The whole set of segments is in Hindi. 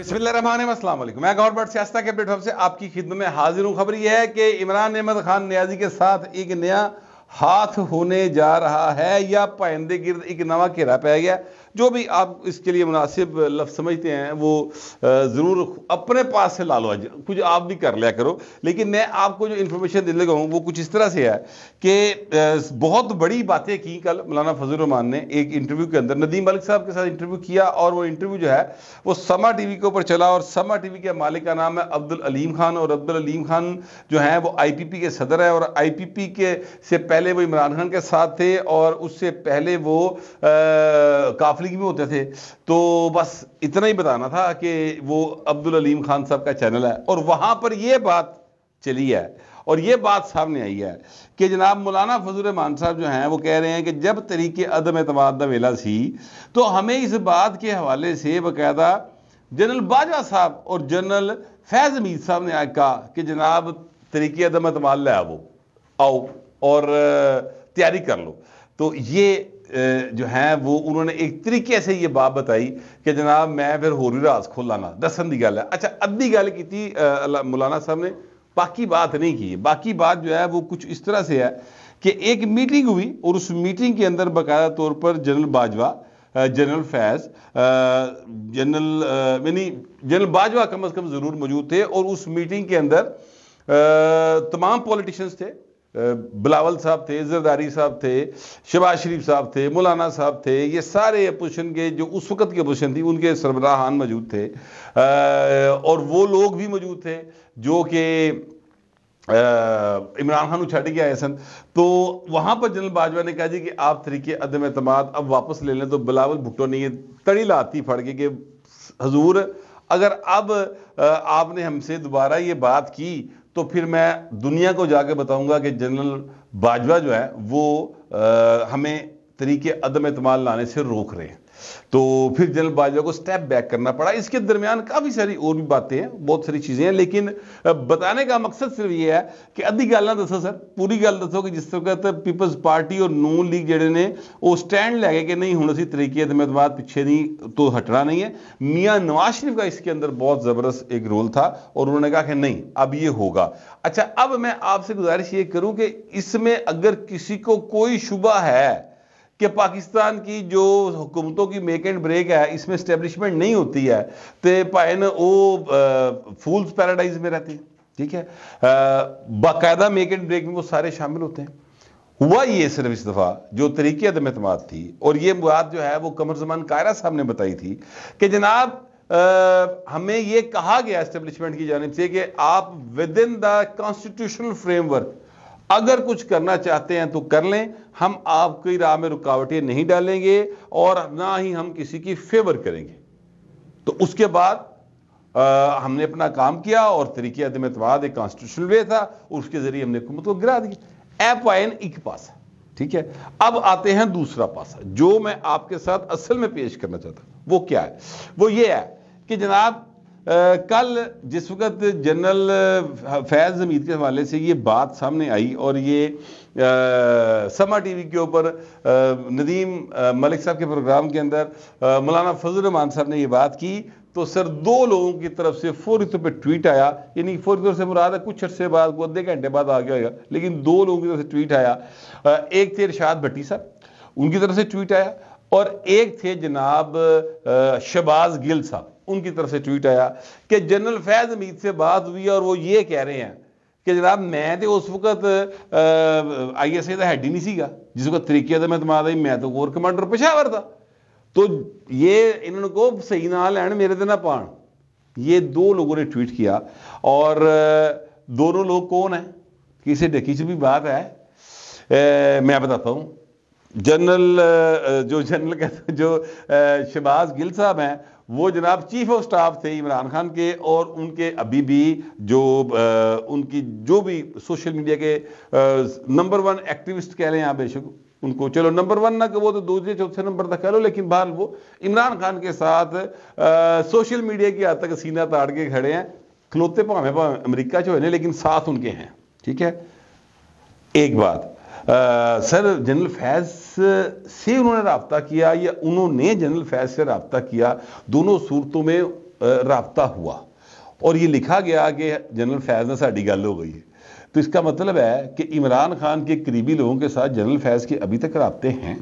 अस्सलाम वालेकुम। मैं गौर बट सियासत के प्लेटफॉर्म से आपकी खिदमत में हाजिर हूं। खबर यह है कि इमरान अहमद खान नियाजी के साथ एक नया हाथ होने जा रहा है या पाइंदे गिर्द एक नवा घेरा पै गया। जो भी आप इसके लिए मुनासिब लफ्ज़ समझते हैं वो ज़रूर अपने पास से ला लो, आज कुछ आप भी कर लिया करो। लेकिन मैं आपको जो इन्फॉर्मेशन देने लगा हूँ वो कुछ इस तरह से है कि बहुत बड़ी बातें की कल मौलाना फजल रहमान ने एक इंटरव्यू के अंदर। नदीम मलिक साहब के साथ इंटरव्यू किया और वो इंटरव्यू जो है वो समा टीवी के ऊपर चला और समा टीवी के मालिक का नाम है अब्दुल अलीम खान। और अब्दुल अलीम खान जो है वो IPP के सदर है और IPP के से पहले वो इमरान खान के साथ थे और उससे पहले वो काफलिंग में होते थे। तो बस इतना ही बताना था कि वो अब्दुल अलीम खान साहब का चैनल है और वहां पर ये बात चली है और ये बात सामने आई है कि जनाब मौलाना फजल रहमान साहब जो हैं वो कह रहे हैं कि जब तरीके अदम एतमाद दा वेला सी तो हमें इस बात के हवाले से बाकायदा जनरल बाजवा साहब और जनरल फैज़ हमीद साहब ने कहा कि जनाब तरीके अदम एतमाद ले आओ और तैयारी कर लो। तो ये जो है वो उन्होंने एक तरीके से ये बात बताई कि जनाब मैं फिर होरी राज खोलाना दसन की गल है। अच्छा, अद्धी गल की थी मौलाना साहब ने, बाकी बात नहीं की। बाकी बात जो है वो कुछ इस तरह से है कि एक मीटिंग हुई और उस मीटिंग के अंदर बाकायदा तौर पर जनरल बाजवा, जनरल फैज़, जनरल बाजवा कम अज़ कम ज़रूर मौजूद थे। और उस मीटिंग के अंदर तमाम पॉलिटिशियंस थे, बिलावल साहब थे, जरदारी साहब थे, शहबाज शरीफ साहब थे, मौलाना साहब थे। ये सारे अपोजिशन के जो उस वक्त की अपोजिशन थी उनके सरबराहान मौजूद थे और वो लोग भी मौजूद थे जो कि इमरान खान छड़ के आए सन। तो वहां पर जनरल बाजवा ने कहा जी कि आप तरीके अदम एतमाद अब वापस ले लें। तो बिलावल भुट्टो ने ये तड़ी लाती फड़ के कि हजूर अगर अब आपने हमसे दोबारा ये बात की तो फिर मैं दुनिया को जाके बताऊंगा कि जनरल बाजवा जो है वो हमें तरीके अदम एतमाद लाने से रोक रहे हैं। तो फिर जनरल बाजवा को स्टेप बैक करना पड़ा। इसके दरमियान काफ़ी सारी और भी बातें हैं, बहुत सारी चीज़ें हैं, लेकिन बताने का मकसद सिर्फ ये है कि अद्धी गल ना दसो सर, पूरी गल दसो कि जिस वक्त पीपल्स पार्टी और नून लीग जेडे ने वो स्टैंड लै गए कि नहीं हुण असीं तरीके अदम पीछे नहीं तो हटना नहीं है। मियाँ नवाज शरीफ का इसके अंदर बहुत ज़बरदस्त एक रोल था और उन्होंने कहा कि नहीं अब ये होगा। अच्छा, अब मैं आपसे गुजारिश ये करूँ कि इसमें अगर किसी को कोई शुबा है कि पाकिस्तान की जो हुकूमतों की मेक एंड ब्रेक है इसमें स्टैब्लिशमेंट नहीं होती है तो भाई वो फूल्स पैराडाइज में रहती है, ठीक है। बाकायदा मेक एंड ब्रेक में वो सारे शामिल होते हैं। हुआ ये सिर्फ इस दफ़ा जो तरीके अदम एतमाद थी और ये बात जो है वो कमर ज़मान कायरा साहब ने बताई थी कि जनाब हमें ये कहा गया एस्टेब्लिशमेंट की जानिब से कि आप with in the constitutional framework अगर कुछ करना चाहते हैं तो कर लें, हम आपकी राह में रुकावटें नहीं डालेंगे और ना ही हम किसी की फेवर करेंगे। तो उसके बाद हमने अपना काम किया और तरीके अदम एतमाद एक कॉन्स्टिट्यूशनल वे था, उसके जरिए हमने हुकूमत को गिरा दी। एपॉइन एक पासा, ठीक है। अब आते हैं दूसरा पासा जो मैं आपके साथ असल में पेश करना चाहता हूं। वो क्या है? वो ये है कि जनाब कल जिस वक्त जनरल फैज़ हमीद के हवाले से ये बात सामने आई और ये समा टीवी के ऊपर नदीम मलिक साहब के प्रोग्राम के अंदर मौलाना फजल रहमान साहब ने ये बात की तो सर दो लोगों की तरफ से फौरी तौर पर ट्वीट आया। यानी फौरी तौर से मुराद है कुछ अर्से बाद, को आधे घंटे बाद आ गया होगा, लेकिन दो लोगों की तरफ से ट्वीट आया। एक थे इरशाद भट्टी साहब, उनकी तरफ से ट्वीट आया और एक थे जनाब शहबाज गिल साहब, उनकी तरफ से ट्वीट आया कि जनरल फैज़ हमीद से बात हुई और वो ये कह रहे हैं कि जनाब मैं तो उस वक्त ISA का हैड ही नहीं सीगा जिस वक्त तरीके अदम एतमाद आई, मैं तो कोर कमांडर पेशावर था। तो ये इन्होंने को सही ना लैन मेरे ते ना पान। ये दो लोगों ने ट्वीट किया और दोनों लोग कौन है, किसी डकी से भी बात है, मैं बताता हूँ। जनरल जो शहबाज गिल साहब हैं वो जनाब चीफ ऑफ स्टाफ थे इमरान खान के और उनके अभी भी जो उनकी जो भी सोशल मीडिया के नंबर 1 एक्टिविस्ट कह लें आप बेशक उनको, चलो नंबर 1 ना कि वो तो दूसरे चौथे नंबर तक कह लो, लेकिन बहर वो इमरान खान के साथ सोशल मीडिया की हद तक सीना ताड़ के खड़े हैं, खलोते भावें अमरीका चो ने लेकिन साथ उनके हैं, ठीक है। एक बात सर जनरल फैज़ से उन्होंने रब्ता किया या उन्होंने जनरल फैज़ से रब्ता किया, दोनों सूरतों में राब्ता हुआ और ये लिखा गया कि जनरल फैज़ ने साड़ी गल हो गई है, तो इसका मतलब है कि इमरान खान के करीबी लोगों के साथ जनरल फैज़ के अभी तक राब्ते हैं।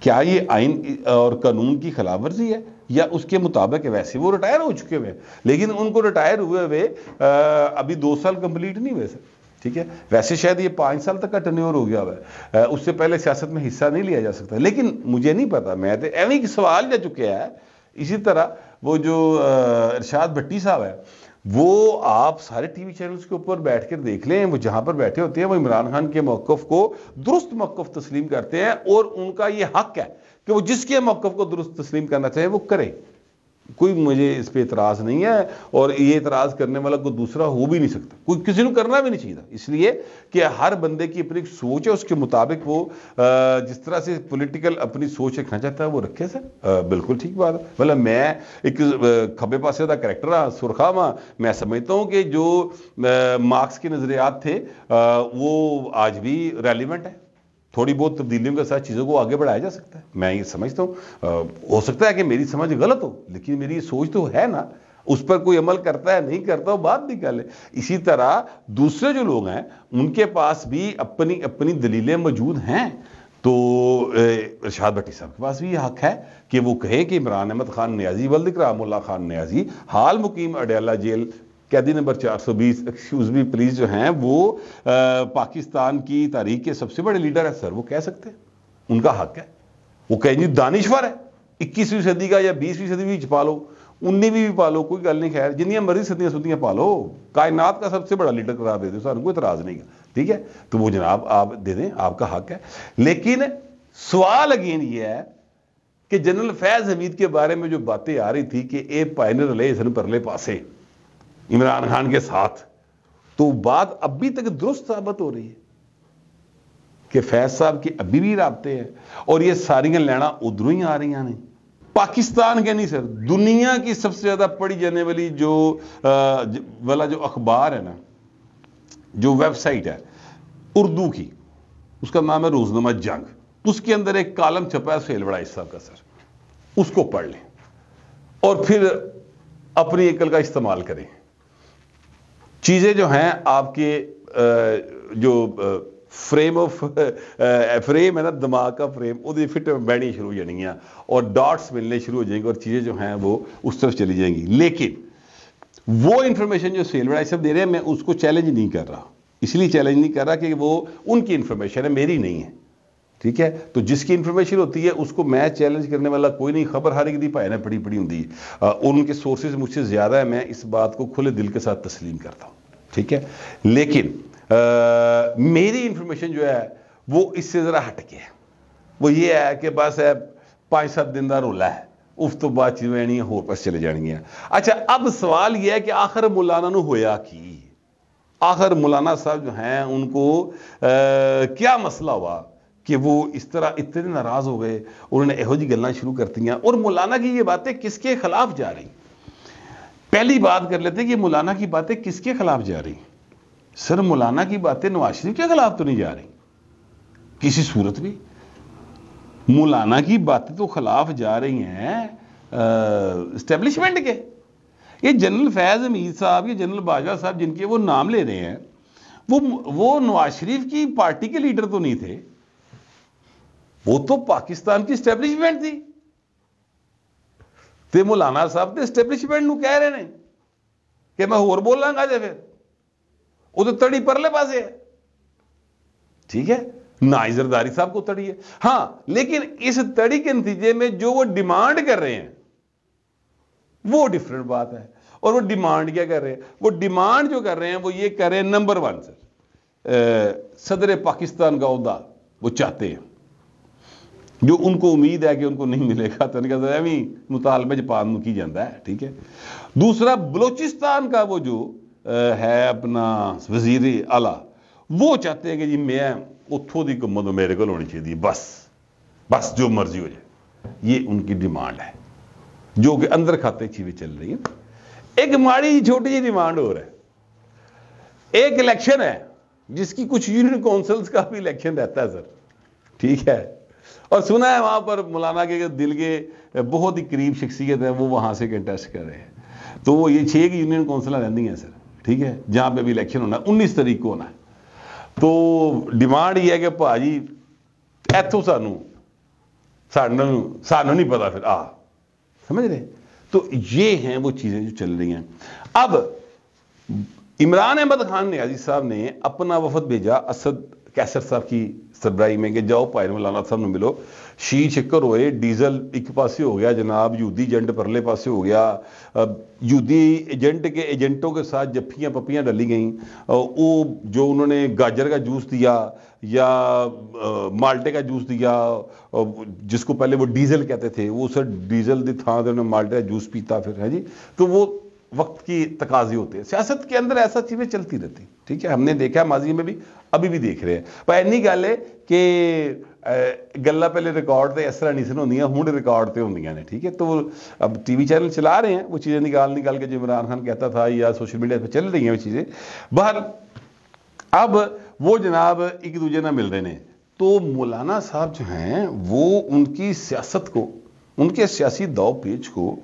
क्या ये आइन और कानून की खिलाफ वर्जी है या उसके मुताबिक? वैसे वो रिटायर हो चुके हुए, लेकिन उनको रिटायर हुए अभी 2 साल कंप्लीट नहीं हुए सर, ठीक है। वैसे शायद ये 5 साल तक का टर्न्योर हो गया हुआ है, उससे पहले सियासत में हिस्सा नहीं लिया जा सकता, लेकिन मुझे नहीं पता, मैं तो एवं ही सवाल जा चुके हैं। इसी तरह वो जो इरशाद भट्टी साहब है, वो आप सारे टीवी चैनल्स के ऊपर बैठ कर देख लें, वो जहां पर बैठे होते हैं वो इमरान खान के मौक़िफ़ को दुरुस्त मौक़िफ़ तस्लीम करते हैं और उनका ये हक है कि वो जिसके मौक़िफ़ को दुरुस्त तस्लीम करना चाहे वो करे। कोई मुझे इस पे इतराज़ नहीं है और ये इतराज़ करने वाला कोई दूसरा हो भी नहीं सकता, कोई किसी को करना भी नहीं चाहिए, इसलिए कि हर बंदे की अपनी सोच है, उसके मुताबिक वो जिस तरह से पॉलिटिकल अपनी सोच रखना चाहता है वो रखे सर, बिल्कुल ठीक बात है। मतलब मैं एक खब्बे पासे का करैक्टर हाँ, सुरखा हाँ, मैं समझता हूँ कि जो मार्क्स के नज़रियात थे वो आज भी रेलिवेंट है, थोड़ी बहुत तब्दीलियों के साथ चीज़ों को आगे बढ़ाया जा सकता है, मैं ये समझता हूँ। हो सकता है कि मेरी समझ गलत हो, लेकिन मेरी सोच तो है ना, उस पर कोई अमल करता है नहीं करता वो बात निकाले। इसी तरह दूसरे जो लोग हैं उनके पास भी अपनी अपनी दलीलें मौजूद हैं, तो इरशाद भट्टी साहब के पास भी ये हक है कि वो कहे कि इमरान अहमद खान नियाजी वल्द इकरामुल्लाह खान नियाजी हाल मुकीम अडयाला जेल कैदी नंबर 420 एक्सक्यूज मी प्लीज जो हैं वो पाकिस्तान की तारीख के सबसे बड़े लीडर है सर, वो कह सकते हैं, उनका हक है। वो कहें जी दानिश्वर है, 21वीं सदी का या 20वीं सदी भी पालो, 19वीं भी पालो, कोई गल नहीं, खैर जिन्नियां मर्जी सदियां सुदियां पालो, कायनात का सबसे बड़ा लीडर करार दे दो, सर कोई इतराज नहीं है, ठीक है। तो वो जनाब आप दे दें, आपका हक है। लेकिन सवाल अगेन ये है कि जनरल फैज हमीद के बारे में जो बातें आ रही थी कि ए पायनर रले सन परले पासे इमरान खान के साथ, तो बात अभी तक दुरुस्त साबित हो रही है कि फैज साहब के अभी भी राब्ते हैं और ये सारियां लैना उधरों ही आ रही हैं। पाकिस्तान के नहीं सर, दुनिया की सबसे ज्यादा पढ़ी जाने वाली वाला जो अखबार है ना, जो वेबसाइट है उर्दू की, उसका नाम है रोजनामा जंग, उसके अंदर एक कॉलम छपा है सुहेल बड़ाइश साहब का सर, उसको पढ़ लें और फिर अपनी अकल का इस्तेमाल करें। चीजें जो हैं आपके जो फ्रेम है ना, दिमाग का फ्रेम, वो फिट बैठनी शुरू हो जाएंगी और डॉट्स मिलने शुरू हो जाएंगे और चीजें जो हैं वो उस तरफ चली जाएंगी। लेकिन वो इंफॉर्मेशन जो सुहेल बड़ाइश साहब दे रहे हैं, मैं उसको चैलेंज नहीं कर रहा, इसलिए चैलेंज नहीं कर रहा कि वो उनकी इंफॉर्मेशन है, मेरी नहीं है, ठीक है। तो जिसकी इंफॉर्मेशन होती है उसको मैं चैलेंज करने वाला कोई नहीं, खबर हर एक दी भाई ने पड़ी पड़ी होती है, उनके सोर्सेज मुझसे ज्यादा है, मैं इस बात को खुले दिल के साथ तस्लीम करता हूं, ठीक है। लेकिन मेरी इंफॉर्मेशन जो है वो इससे जरा हटके है, वो ये है कि बस 5-7 दिन का रोला है, उस तो बाद चीजें होर पास चले जाएंगी। अच्छा, अब सवाल यह है कि आखिर मौलाना नूं होया की, आखिर मौलाना साहब जो हैं उनको क्या मसला हुआ कि वो इस तरह इतने नाराज हो गए, उन्होंने यहो जी गल्लां शुरू कर दी। और मौलाना की ये बातें किसके खिलाफ जा रही? पहली बात कर लेते हैं कि मौलाना की बातें किसके खिलाफ जा रही? सर मौलाना की बातें नवाज शरीफ के खिलाफ तो नहीं जा रही किसी सूरत भी, मौलाना की बातें तो खिलाफ जा रही हैं एस्टेब्लिशमेंट के। ये जनरल फैज हमीद साहब, ये जनरल बाजवा साहब जिनके वो नाम ले रहे हैं, वो नवाज शरीफ की पार्टी के लीडर तो नहीं थे, वो तो पाकिस्तान की एस्टेब्लिशमेंट थी। ते मौलाना साहब तो एस्टेब्लिशमेंट नूं कह रहे हैं कि मैं होर बोलांगा, जे फिर वो तो तड़ी परले पासे है, ठीक है ना, जरदारी साहब को तड़ी है, हां, लेकिन इस तड़ी के नतीजे में जो वो डिमांड कर रहे हैं वो डिफरेंट बात है। और वो डिमांड क्या कर रहे हैं? वो डिमांड जो कर रहे हैं वो ये कर रहे हैं, नंबर 1 सर, सदर पाकिस्तान का ओहदा वो चाहते हैं, जो उनको उम्मीद है कि उनको नहीं मिलेगा, तो उन्होंने मुतालबा जापान में की जाता है, ठीक है। दूसरा, बलोचिस्तान का वो जो है अपना वजीर आला, वो चाहते हैं कि जी मैं उतों की हुकूमत मेरे को होनी चाहिए, बस जो मर्जी हो जाए, ये उनकी डिमांड है जो कि अंदर खाते चीजें चल रही है। एक माड़ी छोटी जी डिमांड हो रहा है, एक इलेक्शन है जिसकी कुछ यूनियन काउंसिल्स का भी इलेक्शन रहता है सर, ठीक है, और सुना है वहां पर मौलाना के दिल के बहुत ही करीब शख्सियत है, वो वहां से कंटेस्ट कर रहे हैं। तो ये 6 की यूनियन कौंसिल रहती हैं सर, ठीक है, जहाँ पे अभी इलेक्शन होना है 19 तारीख को होना है। तो डिमांड ये है कि भाजी इतों सानू नहीं पता, फिर समझ रहे। तो ये हैं वो चीज़ें जो चल रही हैं। अब इमरान अहमद खान नियाज़ी साहब ने अपना वफद भेजा असद कैसर साहब की सरबराही में कि जाओ भाई मौलाना साहब ने मिलो। शी शिकर होए, डीजल एक पासे हो गया जनाब, यूदी एजेंट परले पासे हो गया, यूदी एजेंट के एजेंटों के साथ जफ्फियाँ पप्पियाँ डली गई। वो जो उन्होंने गाजर का जूस दिया या माल्टे का जूस दिया, जिसको पहले वो डीजल कहते थे, वो सर डीजल दी था उन्होंने माल्टे का जूस पीता फिर है जी। तो वो वक्त की तकाजे होते हैं, सियासत के अंदर ऐसा चीज़ें चलती रहती, ठीक है। हमने देखा माजी में भी, अभी भी देख रहे हैं। पर इन्नी गल है कि गल्ला पहले रिकॉर्ड तो इस तरह नहीं सन होंदियां, हुण रिकॉर्ड तो होंदियां ने, ठीक है। तो अब टीवी चैनल चला रहे हैं, वो चीज़ें निकाल के जो इमरान खान कहता था या सोशल मीडिया पर चल रही हैं वो चीज़ें बाहर। अब वो जनाब एक दूजे ना मिल रहे हैं। तो मौलाना साहब जो हैं वो उनकी सियासत को, उनके सियासी दाव पेच को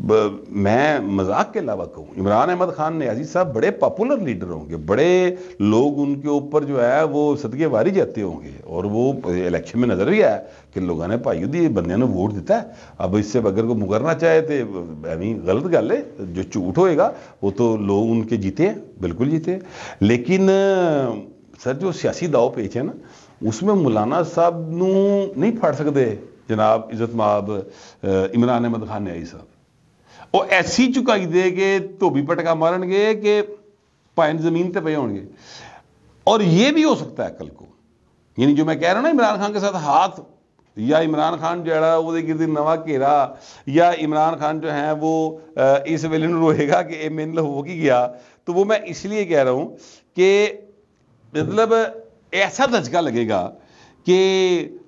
मैं मजाक के अलावा कहूँ, इमरान अहमद खान नियाज़ी साहब बड़े पॉपुलर लीडर होंगे, बड़े लोग उनके ऊपर जो है वो सदके वारी जाते होंगे। और वो इलेक्शन में नजर भी आया कि लोगों ने भाई दी बंदे ने वोट दिता है। अब इससे अगर को मुकरना चाहे तो अभी गलत गल है, जो झूठ होएगा वो तो लोग उनके जीते हैं, बिल्कुल जीते। लेकिन सर जो सियासी दाव पेच है ना, उसमें मौलाना साहब नहीं फड़ सकते जनाब इज्जत माब इमरान अहमद खान नियाज़ी साहब। वो ऐसी चुकाई दे के धोबी पटका मारनगे कि भाई जमीन पर पे होंगे। और ये भी हो सकता है कल को, यानी जो मैं कह रहा हूं ना, इमरान खान के साथ हाथ, या इमरान खान जो है वो गिरदी नवा घेरा, या इमरान खान जो है वो इस वेले रोएगा कि मेन हो की गया। तो वो मैं इसलिए कह रहा हूं कि मतलब ऐसा धचका लगेगा कि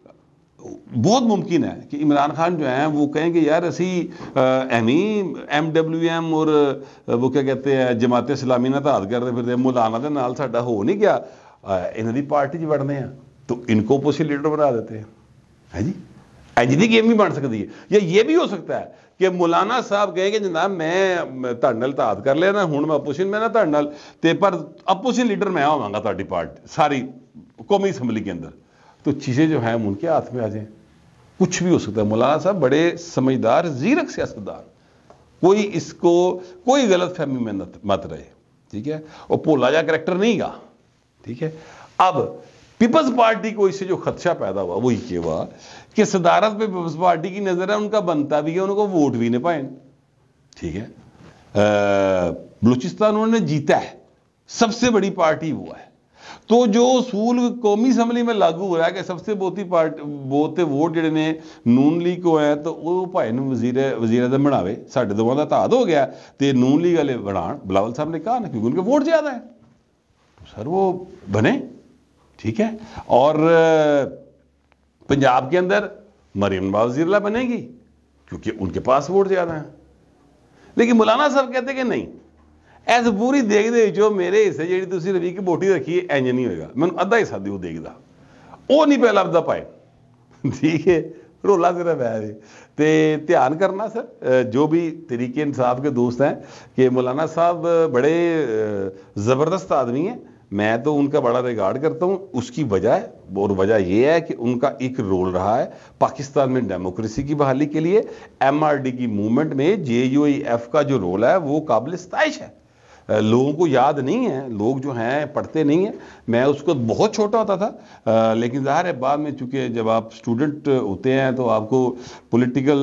बहुत मुमकिन है कि इमरान खान जो है वो कहेंगे यार असी MWM और वो क्या कहते हैं जमात इस्लामी ना ताद करते फिर मौलाना के नाल साडा हो नहीं गया, इन्हों की पार्टी च वड़ने हैं तो इनको अपोजिशन लीडर बना देते हैं, है जी। इंज दी गेम भी बन सकती है। या ये भी हो सकता है कि मौलाना साहब कहेंगे जनाब मैं तुहाडे नाल ताद कर लिया ना, हुण मैं अपोजिशन में ना तुहाडे नाल ते पर अपोजिशन लीडर मैं होवांगा तुहाडी पार्टी सारी कौमी असम्बली के अंदर। तो चीज़ें जो हैं उनके हाथ में आ जाए, कुछ भी हो सकता है। मौलाना साहब बड़े समझदार जीरक सियासतदान, कोई इसको कोई गलत फहमी में मत रहे, ठीक है। और भोला जा करैक्टर नहीं गा, ठीक है। अब पीपल्स पार्टी को इससे जो खदशा पैदा हुआ वो ये हुआ कि सदारत पे पीपल्स पार्टी की नजर है, उनका बनता भी है, उनको वोट भी नहीं पाए, ठीक है। बलूचिस्तान उन्होंने जीता है, सबसे बड़ी पार्टी वो है। तो जो असूल कौमी असम्बली में लागू हो रहा है कि सबसे बहुते वोट जिहड़े ने नून लीग को है, तो वो भाई वजीर आजम बनावे, साढ़े दोवां दा ताद हो गया तो नून लीग वाले बनान। बिलावल साहब ने कहा ना क्योंकि उनके वोट ज़्यादा है, तो सर वो बने, ठीक है। और पंजाब के अंदर मरियम नवाज वज़ीर बनेगी क्योंकि उनके पास वोट ज़्यादा है। लेकिन मौलाना साहब कहते कि नहीं, ऐस पूरी देखते जो मेरे हिस्से जी तुम रवि की बोटी रखी है इंज नहीं होएगा, मैं अद्धा हिस्सा दो देखता, वो नहीं पहला लभदा पाए, ठीक है। रोला सिर्फ है तो ध्यान करना सर, जो भी तरीके इंसाफ के दोस्त हैं कि मौलाना साहब बड़े ज़बरदस्त आदमी हैं, मैं तो उनका बड़ा रिगार्ड करता हूँ। उसकी वजह है, और वजह यह है कि उनका एक रोल रहा है पाकिस्तान में डेमोक्रेसी की बहाली के लिए। MRD की मूवमेंट में JUIF का जो रोल है वो काबिल इस्ताइश है। लोगों को याद नहीं है, लोग जो हैं पढ़ते नहीं हैं। मैं उसको बहुत छोटा होता था, लेकिन ज़ाहिर है बाद में चूँकि जब आप स्टूडेंट होते हैं तो आपको पॉलिटिकल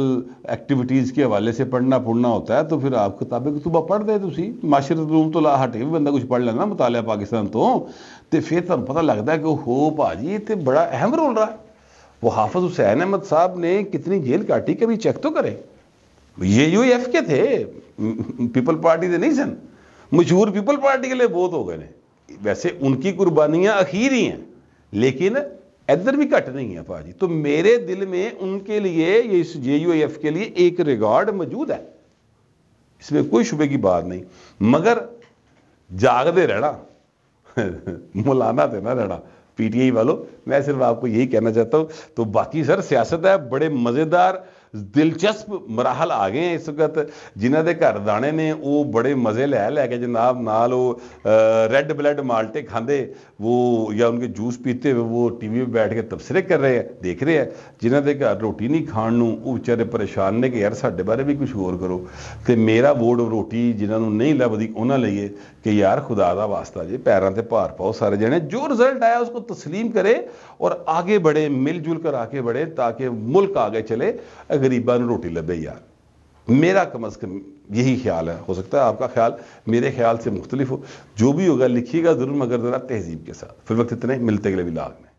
एक्टिविटीज़ के हवाले से पढ़ना होता है, तो फिर आप किताबें कुतुबा पढ़ते तुसी माशरत रूम तो ला हटे भी बंदा कुछ पढ़ लेना मुतालिया पाकिस्तान तो फिर तुहानूं पता लगता है कि हो भाजी ये बड़ा अहम रोल रहा है। वो हाफिज हुसैन अहमद साहब ने कितनी जेल काटी, कभी चेक तो करें। JUIF के थे, पीपल पार्टी के नहीं सन, मशहूर पीपल पार्टी के लिए बहुत हो गए ने। वैसे उनकी कुर्बानियां अखीर ही हैं, लेकिन इधर भी घट नहीं है भाजी। तो मेरे दिल में उनके लिए, ये इस JUIF के लिए एक रिकॉर्ड मौजूद है, इसमें कोई शुबे की बात नहीं। मगर जागते रहना मौलाना थे ना रहना PTI वालों, मैं सिर्फ आपको यही कहना चाहता हूँ। तो बाकी सर सियासत है, बड़े मज़ेदार दिलचस्प मराहल आ गए हैं इस वक्त। जिन्हों के घर दाने ने वो बड़े मज़े लै के जनाब नाल वो रेड ब्लड माल्टे खाते वो या उनके जूस पीते हुए वो टीवी पे बैठ के तबसरे कर रहे हैं, देख रहे हैं। जिन्हों के घर रोटी नहीं खाण नूं वो बेचारे परेशान ने कि यार साडे बारे भी कुछ होर करो। तो मेरा वोट रोटी जिन्होंने नहीं लभदी उन्होंने लईए कि यार खुदा दा वास्ता जी पैरों से भार पाओ सारे जने, जो रिजल्ट आया उसको तस्लीम करे और आगे बढ़े, मिलजुल कर आगे बढ़े ताकि मुल्क आगे चले, गरीबा नूं रोटी लभे। यार मेरा कम अज़ कम यही ख्याल है। हो सकता है आपका ख्याल मेरे ख्याल से मुख्तलिफ हो। जो भी होगा लिखिएगा ज़रूर, मगर ज़रा तहजीब के साथ। फिर वक्त इतने मिलते अगले व्लॉग में।